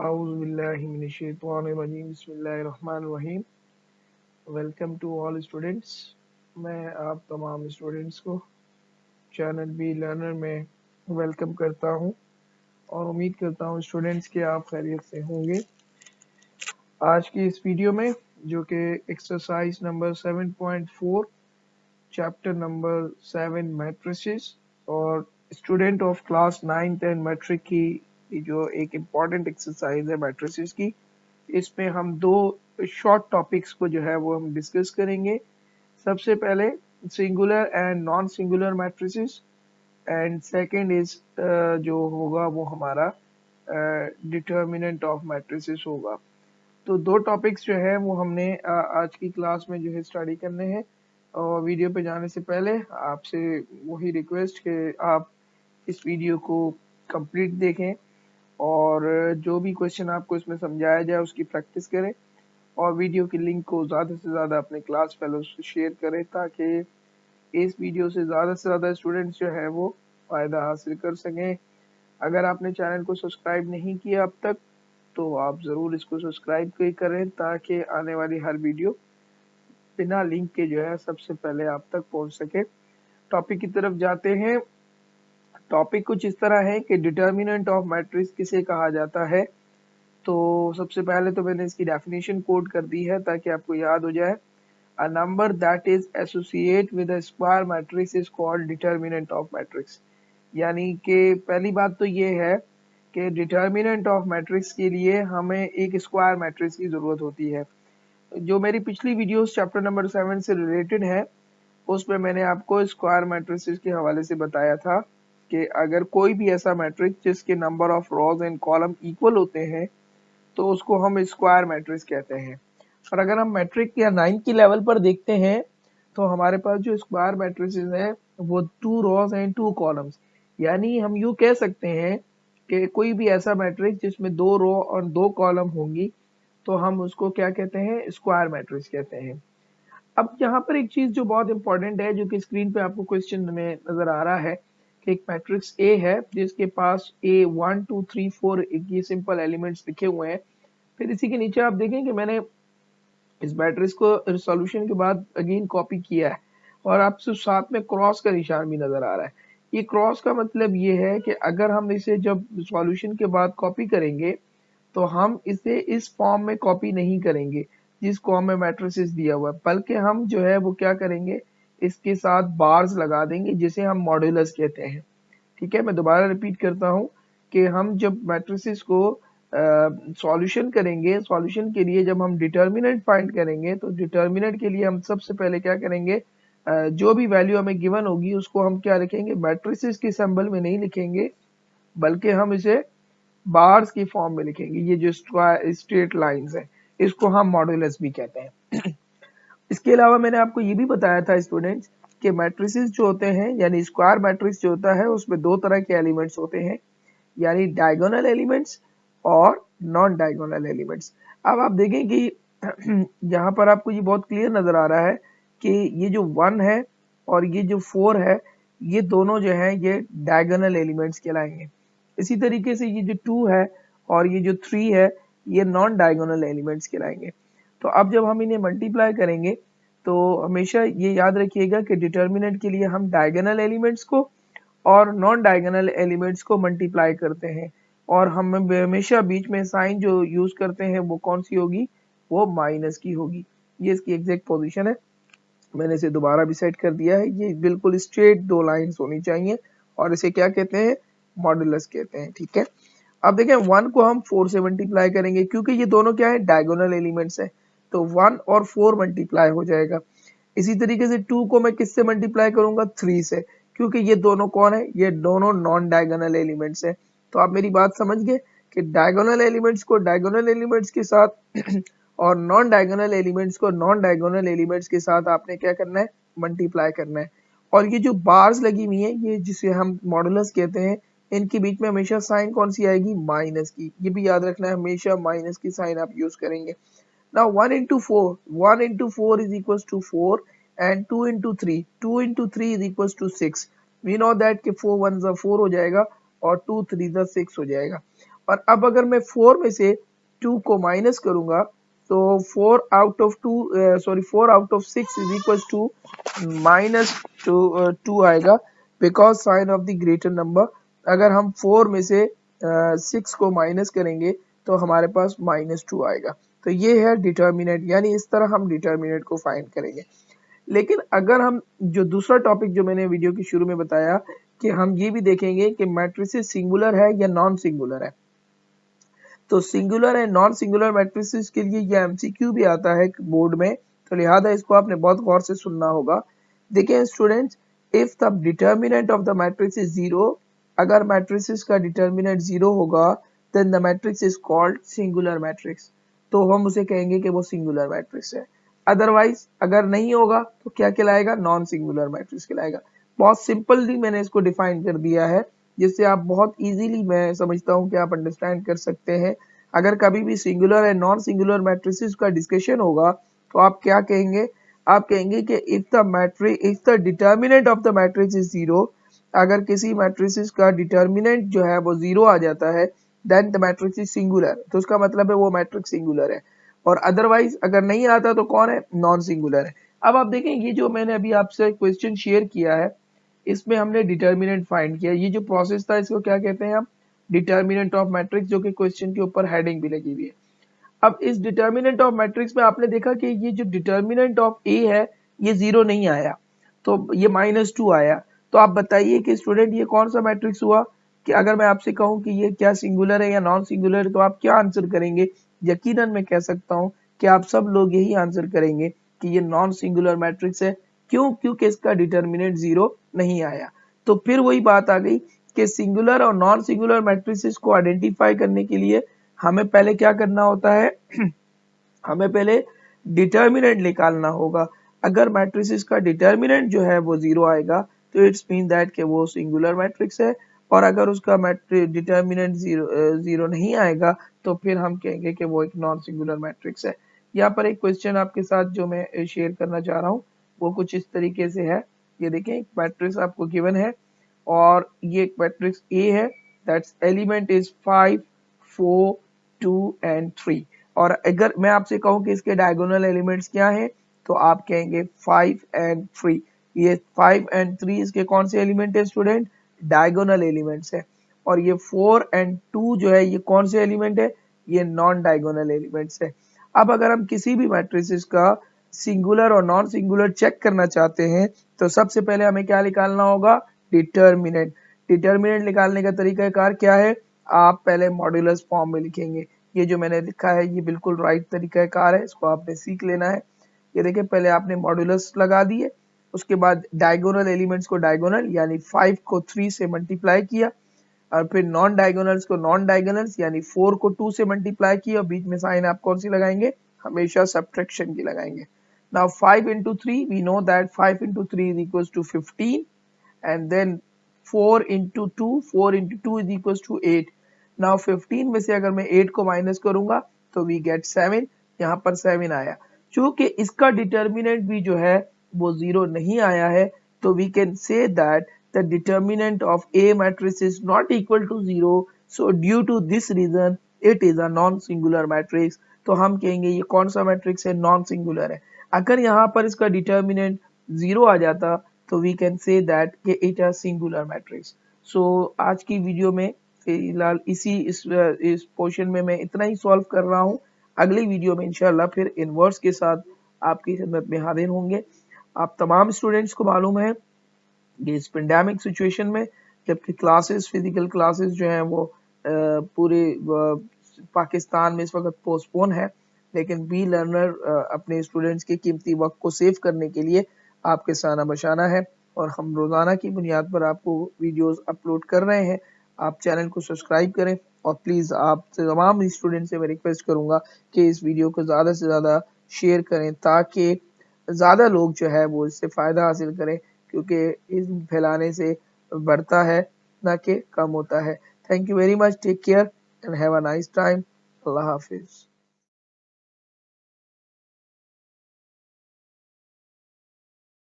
आऊज़ुबिल्लाहिमिनश्शैतानिर्रजीम बिस्मिल्लाहिर्रहमानिर्रहीम। Welcome to all students. मैं आप तमाम स्टूडेंट्स को चैनल बी लर्नर में वेलकम करता हूं और उम्मीद करता हूं स्टूडेंट्स के आप खैरियत से होंगे। आज की इस वीडियो में जो कि exercise number 7.4 chapter number 7 matrices और student of class 9th and matric की जो एक इम्पॉर्टेंट एक्सरसाइज है मैट्रिसेस की, इसमें हम दो शॉर्ट टॉपिक्स को जो है वो हम डिस्कस करेंगे। सबसे पहले singular and non singular matrices and second is जो होगा वो हमारा डिटर्मिनेंट ऑफ मैट्रिसेस होगा। तो दो टॉपिक्स जो है वो हमने आज की क्लास में जो है स्टडी करने हैं। और वीडियो पे जाने से पहले आपसे वही रिक्वेस्ट कि आप इस वीडियो को कंप्लीट देखें और जो भी क्वेश्चन आपको इसमें समझाया जाए उसकी प्रैक्टिस करें और वीडियो की लिंक को ज़्यादा से ज़्यादा अपने क्लास फेलोज से शेयर करें ताकि इस वीडियो से ज़्यादा स्टूडेंट्स जो है वो फ़ायदा हासिल कर सकें। अगर आपने चैनल को सब्सक्राइब नहीं किया अब तक तो आप ज़रूर इसको सब्सक्राइब करें ताकि आने वाली हर वीडियो बिना लिंक के जो है सबसे पहले आप तक पहुंच सके। टॉपिक की तरफ जाते हैं। टॉपिक कुछ इस तरह है कि डिटर्मिनेंट ऑफ मैट्रिक्स किसे कहा जाता है। तो सबसे पहले तो मैंने इसकी डेफिनेशन कोड कर दी है ताकि आपको याद हो जाए। A number that is associate with a square matrix is called determinant of matrix. यानी कि पहली बात तो ये है कि डिटर्मिनेंट ऑफ मैट्रिक्स के लिए हमें एक स्क्वायर मैट्रिक्स की ज़रूरत होती है। जो मेरी पिछली वीडियोस चैप्टर नंबर 7 से रिलेटेड है उसमें मैंने आपको स्क्वायर मैट्रिसेस के हवाले से बताया था कि अगर कोई भी ऐसा मैट्रिक्स जिसके number of rose and column equal होते हैं तो उसको हम स्क्वायर मैट्रिक्स कहते हैं। और अगर हम मैट्रिक या 9 की लेवल पर देखते हैं तो हमारे पास जो स्क्वायर मैट्रिसेस हैं वो 2 रोज एंड 2 कॉलम्स, यानी हम यूँ कह सकते हैं कि कोई भी ऐसा मैट्रिक्स जिसमें 2 रो और 2 कॉलम होंगी तो हम उसको क्या कहते हैं, स्क्वायर मैट्रिक्स कहते हैं। अब यहाँ पर एक चीज जो बहुत इंपॉर्टेंट है जो कि स्क्रीन पे आपको क्वेश्चन में नजर आ रहा है कि एक मैट्रिक्स ए है जिसके पास ए 1 2 3 4 ये सिंपल एलिमेंट्स लिखे हुए हैं। फिर इसी के नीचे आप देखें कि मैंने इस मैट्रिक्स को सॉल्यूशन के बाद अगेन कॉपी किया है और आपसे साथ में क्रॉस का निशान भी नजर आ रहा है। ये क्रॉस का मतलब ये है कि अगर हम इसे जब सॉल्यूशन के बाद कॉपी करेंगे तो हम इसे इस फॉर्म में कॉपी नहीं करेंगे जिसको हमें मैट्रिसेस दिया हुआ है, बल्कि हम जो है वो क्या करेंगे, इसके साथ बार्स लगा देंगे जिसे हम मॉड्यूलस कहते हैं। ठीक है, मैं दोबारा रिपीट करता हूँ कि हम जब मैट्रिसेस को सॉल्यूशन करेंगे, सॉल्यूशन के लिए जब हम डिटर्मिनेंट फाइंड करेंगे तो डिटर्मिनेंट के लिए हम सबसे पहले क्या करेंगे, जो भी वैल्यू हमें गिवन होगी उसको हम क्या लिखेंगे, मैट्रिसेस के सिंबल में नहीं लिखेंगे बल्कि हम इसे बार्स की फॉर्म में लिखेंगे। ये जो स्ट्रेट लाइंस है इसको हम मॉड्यूलस भी कहते हैं। इसके अलावा मैंने आपको ये भी बताया था स्टूडेंट्स कि मैट्रिसेस जो होते हैं यानी स्क्वायर मैट्रिक्स जो होता है उसमें दो तरह के एलिमेंट्स होते हैं, यानी डायगोनल एलिमेंट्स और नॉन डायगोनल एलिमेंट्स। अब आप देखें कि यहाँ पर आपको ये बहुत क्लियर नजर आ रहा है कि ये जो 1 है और ये जो 4 है ये दोनों जो है ये डायगोनल एलिमेंट्स कहलाएंगे। इसी तरीके से ये जो 2 है और ये जो 3 है ये नॉन डायगोनल एलिमेंट्स कहलाएंगे। तो अब जब हम इन्हें मल्टीप्लाई करेंगे तो हमेशा ये याद रखिएगा कि डिटर्मिनेंट के लिए हम डायगोनल एलिमेंट्स को और नॉन डायगोनल एलिमेंट्स को मल्टीप्लाई करते हैं और हम हमेशा बीच में साइन जो यूज करते हैं वो कौन सी होगी, वो माइनस की होगी। ये इसकी एग्जैक्ट पोजीशन है, मैंने इसे दोबारा भी सेट कर दिया है। ये बिल्कुल स्ट्रेट दो लाइंस होनी चाहिए और इसे क्या कहते हैं, मॉड्यूलस कहते हैं। ठीक है, अब देखें 1 को हम 4 से मल्टीप्लाई करेंगे क्योंकि ये दोनों क्या है, डायगोनल एलिमेंट्स है, तो 1 और 4 मल्टीप्लाई हो जाएगा। इसी तरीके से 2 को मैं किससे मल्टीप्लाई करूंगा, 3 से, क्योंकि ये दोनों कौन है, ये दोनों नॉन डायगोनल एलिमेंट्स है। तो आप मेरी बात समझ गए कि डायगोनल एलिमेंट्स को डायगोनल एलिमेंट्स के साथ और नॉन डायगोनल एलिमेंट्स को नॉन डायगोनल एलिमेंट्स के साथ आपने क्या करना है, मल्टीप्लाई करना है। और ये जो बार्स लगी हुई है ये जिसे हम मॉडुलस कहते हैं, इनके बीच में हमेशा साइन कौन सी आएगी, माइनस की। ये भी याद रखना है, हमेशा माइनस की साइन आप यूज करेंगे। Now 1 into 4 is equals to 4 and 2 into 3 is equals to 6. We know that कि 4 1 4 हो जाएगा और 2 3 6 हो जाएगा। और अब अगर मैं 4 में से 2 को माइनस करूंगा तो 4 out of 6 is equal to -2 आएगा, because sign of the greater number. अगर हम 4 में से 6 को माइनस करेंगे तो हमारे पास -2 आएगा। तो ये है डिटर्मिनेंट, यानी इस तरह हम डिटर्मिनेंट को फाइंड करेंगे। लेकिन अगर हम जो दूसरा टॉपिक जो मैंने वीडियो के शुरू में बताया कि हम ये भी देखेंगे कि मैट्रिसेस सिंगुलर है या नॉन सिंगुलर है, तो singular and non singular matrices के लिए ये एमसीक्यू भी आता है बोर्ड में, तो लिहाजा इसको आपने बहुत गौर से सुनना होगा। देखिए students, if the determinant of the matrix is 0, अगर मैट्रिसेस का डिटर्मिनेंट 0 होगा then the matrix is called singular matrix, तो हम उसे कहेंगे कि वो सिंगुलर मैट्रिक्स है। अदरवाइज अगर नहीं होगा तो क्या कहलाएगा? नॉन सिंगुलर मैट्रिक्स कहलाएगा। बहुत सिंपली मैंने इसको डिफाइन कर दिया है, जिससे आप बहुत इजीली, मैं समझता हूं कि आप अंडरस्टैंड कर सकते हैं। अगर कभी भी singular and non singular matrices का डिस्कशन होगा तो आप क्या कहेंगे? आप कहेंगे कि if the determinant of the matrix is 0, अगर किसी मैट्रिसेस का डिटर्मिनेंट जो है वो 0 आ जाता है then the matrix is singular, तो उसका मतलब है वो मैट्रिक्स सिंगुलर है। और अदरवाइज अगर नहीं आता तो कौन है? नॉन सिंगुलर है। अब आप देखें, ये जो मैंने अभी आपसे क्वेश्चन शेयर किया है, इसमें हमने डिटर्मिनेंट फाइंड किया। ये जो प्रोसेस था इसको क्या कहते हैं हम? डिटर्मिनेंट ऑफ मैट्रिक्स, जो कि क्वेश्चन के ऊपर हेडिंग भी लगी हुई है। अब इस डिटर्मिनेंट ऑफ मैट्रिक्स में आपने देखा कि ये जो डिटर्मिनेंट ऑफ ए है ये 0 नहीं आया, तो ये -2 आया। तो आप बताइए कि स्टूडेंट ये कौन सा मैट्रिक्स हुआ? कि अगर मैं आपसे कहूं कि ये क्या सिंगुलर है या नॉन सिंगुलर है, तो आप क्या आंसर करेंगे? यकीनन मैं कह सकता हूं कि आप सब लोग यही आंसर करेंगे कि ये नॉन सिंगुलर मैट्रिक्स है। क्यों? क्योंकि इसका डिटर्मिनेंट 0 नहीं आया। तो फिर वही बात आ गई कि सिंगुलर और नॉन सिंगुलर मैट्रिसेस को आइडेंटिफाई करने के लिए हमें पहले क्या करना होता है? हमें पहले डिटर्मिनेंट निकालना होगा। अगर मैट्रिसेस का डिटर्मिनेंट जो है वो 0 आएगा तो इट्स मीन दैट कि वो सिंगुलर मैट्रिक्स है, और अगर उसका डिटर्मिनेंट 0 नहीं आएगा तो फिर हम कहेंगे कि वो एक नॉन सिंगुलर मैट्रिक्स है। यहाँ पर एक क्वेश्चन आपके साथ जो मैं शेयर करना चाह रहा हूँ वो कुछ इस तरीके से है। ये देखें, एक मैट्रिक्स आपको गिवन है और ये एक मैट्रिक्स ए है, दैट्स एलिमेंट इज 5, 4, 2 एंड 3। और अगर मैं आपसे कहूं कि इसके डायगोनल एलिमेंट्स क्या हैं, तो आप कहेंगे 5 एंड 3। ये 5 एंड 3 इसके कौन से एलिमेंट है स्टूडेंट? डायगोनल एलिमेंट्स है। और ये 4 एंड 2 जो है ये कौन से एलिमेंट है? ये नॉन डायगोनल एलिमेंट्स है। अब अगर हम किसी भी मैट्रिसेस का सिंगुलर और नॉन सिंगुलर चेक करना चाहते हैं तो सबसे पहले हमें क्या निकालना होगा? डिटर्मिनेंट। डिटर्मिनेंट निकालने का तरीकाकार क्या है? आप पहले मॉड्यूलस फॉर्म में लिखेंगे। ये जो मैंने लिखा है ये बिल्कुल राइट तरीकाकार है, इसको आपने सीख लेना है। ये देखिए, पहले आपने मॉड्यूलस लगा दिए, उसके बाद डायगोनल एलिमेंट्स को डायगोनल यानी 5 को 3 से मल्टीप्लाई किया, और फिर नॉन डायगोनल्स को नॉन डायगोनल्स यानी 4 को 2 से मल्टीप्लाई किया, और बीच में साइन आप कौन सी लगाएंगे? हमेशा सब्ट्रैक्शन की लगाएंगे। Now 5 into 3, we know that 5 into 3 is equals to 15, and then 4 into 2 is equals to 8। Now 15 में से अगर मैं 8 को माइनस करूंगा तो वी गेट 7, यहाँ पर 7 आया। चूंकि इसका डिटर्मिनेंट भी जो है वो 0 नहीं आया है, तो we can say that the determinant of a matrix is not equal to 0, so due to this reason it is a non singular matrix. तो हम कहेंगे ये कौन सा मैट्रिक्स है? नॉन सिंगुलर है। अगर यहाँ पर इसका डिटर्मिनेंट 0 आ जाता तो वी कैन से दैट कि इट अ सिंगुलर मैट्रिक्स। सो आज की वीडियो में फिलहाल इस पोर्शन में मैं इतना ही सॉल्व कर रहा हूँ। अगली वीडियो में इंशाल्लाह फिर इनवर्स के साथ आपकी खिदमत में हाजिर होंगे। आप तमाम स्टूडेंट्स को मालूम है कि इस पेंडेमिक सिचुएशन में, जबकि क्लासेस, फिजिकल क्लासेस जो हैं वो पूरे पाकिस्तान में इस वक्त पोस्टपोन है, लेकिन बी लर्नर अपने स्टूडेंट्स के कीमती वक्त को सेव करने के लिए आपके साना बशाना है, और हम रोज़ाना की बुनियाद पर आपको वीडियोस अपलोड कर रहे हैं। आप चैनल को सब्सक्राइब करें, और प्लीज़ आप तमाम स्टूडेंट से मैं रिक्वेस्ट करूँगा कि इस वीडियो को ज़्यादा से ज़्यादा शेयर करें ताकि ज़्यादा लोग जो है वो इससे फ़ायदा हासिल करें, क्योंकि इल्म फैलाने से बढ़ता है ना कि कम होता है। Thank you very much, take care and have a nice time. अल्लाह हाफिज़।